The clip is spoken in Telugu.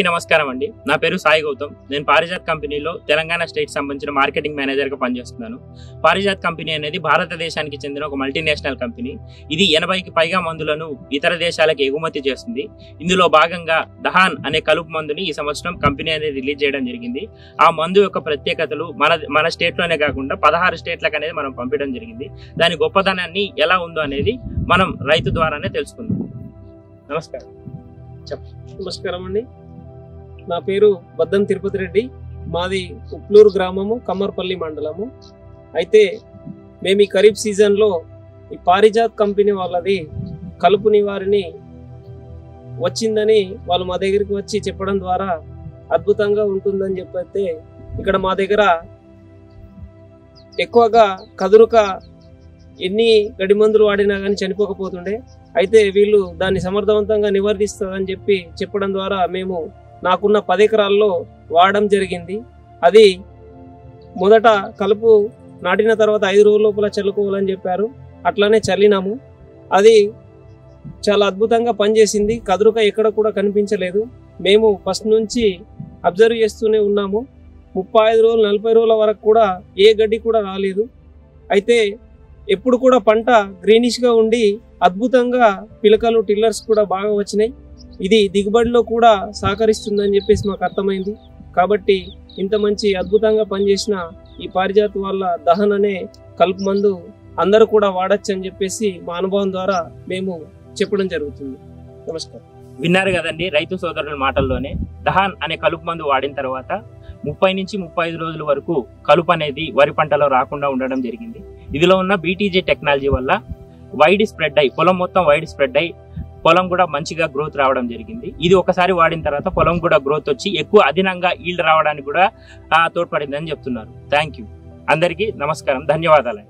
నమస్కారం అండి. నా పేరు సాయి గౌతమ్. నేను పారిజాత్ కంపెనీలో తెలంగాణ స్టేట్ సంబంధించిన మార్కెటింగ్ మేనేజర్గా పనిచేస్తున్నాను. పారిజాత్ కంపెనీ అనేది భారతదేశానికి చెందిన ఒక మల్టీనేషనల్ కంపెనీ. ఇది 80కి పైగా మందులను ఇతర దేశాలకు ఎగుమతి చేస్తుంది. ఇందులో భాగంగా దహాన్ అనే కలుపు మందుని ఈ సంవత్సరం కంపెనీ అనేది రిలీజ్ చేయడం జరిగింది. ఆ మందు యొక్క ప్రత్యేకతలు మన స్టేట్లోనే కాకుండా 16 స్టేట్లకు అనేది మనం పంపించడం జరిగింది. దాని గొప్పదనాన్ని ఎలా ఉందో అనేది మనం రైతు ద్వారానే తెలుసుకుందాం. నమస్కారం. నమస్కారం అండి. నా పేరు బద్దం తిరుపతి రెడ్డి. మాది ఉప్లూరు గ్రామము, కమ్మర్పల్లి మండలము. అయితే మేము ఈ ఖరీఫ్ సీజన్లో ఈ పారిజాత్ కంపెనీ వాళ్ళది కలుపు నివారిణి వచ్చిందని వాళ్ళు మా దగ్గరికి వచ్చి చెప్పడం ద్వారా అద్భుతంగా ఉంటుందని చెప్పైతే ఇక్కడ మా దగ్గర ఎక్కువగా కదురుక ఎన్ని గడి మందులు వాడినా కానీ చనిపోకపోతుండే. అయితే వీళ్ళు దాన్ని సమర్థవంతంగా నివారిస్తుందని చెప్పడం ద్వారా మేము నాకున్న 10 ఎకరాల్లో వాడడం జరిగింది. అది మొదట కలుపు నాటిన తర్వాత 5 రోజుల లోపల చల్లుకోవాలని చెప్పారు. అట్లానే చల్లినాము. అది చాలా అద్భుతంగా పనిచేసింది. కదురుక ఎక్కడ కూడా కనిపించలేదు. మేము ఫస్ట్ నుంచి అబ్జర్వ్ చేస్తూనే ఉన్నాము. 35 రోజులు 40 రోజుల వరకు కూడా ఏ గడ్డి కూడా రాలేదు. అయితే ఎప్పుడు కూడా పంట గ్రీనిష్గా ఉండి అద్భుతంగా పిలకలు టిల్లర్స్ కూడా బాగా వచ్చినాయి. ఇది దిగుబడిలో కూడా సహకరిస్తుందని చెప్పేసి మాకు అర్థమైంది. కాబట్టి ఇంత మంచి అద్భుతంగా పనిచేసిన ఈ పారిజాత్ వాళ్ళ దహన్ అనే కలుపు మందు అందరూ కూడా వాడచ్చు అని చెప్పేసి మా అనుభవం ద్వారా మేము చెప్పడం జరుగుతుంది. నమస్కారం. విన్నారు కదండి రైతు సోదరుల మాటల్లోనే. దహాన్ అనే కలుపు మందు వాడిన తర్వాత 30 నుంచి 35 రోజుల వరకు కలుపు అనేది వరి పంటలో రాకుండా ఉండడం జరిగింది. ఇదిలో ఉన్న బీటీజే టెక్నాలజీ వల్ల వైడ్ స్ప్రెడ్ అయ్యి పొలం మొత్తం వైడ్ స్ప్రెడ్ అయ్యి పొలం కూడా మంచిగా గ్రోత్ రావడం జరిగింది. ఇది ఒకసారి వాడిన తర్వాత పొలం కూడా గ్రోత్ వచ్చి ఎక్కువ అదనంగా ఈల్డ్ రావడానికి కూడా తోడ్పడిందని చెప్తున్నారు. Thank you. అందరికీ నమస్కారం, ధన్యవాదాలు.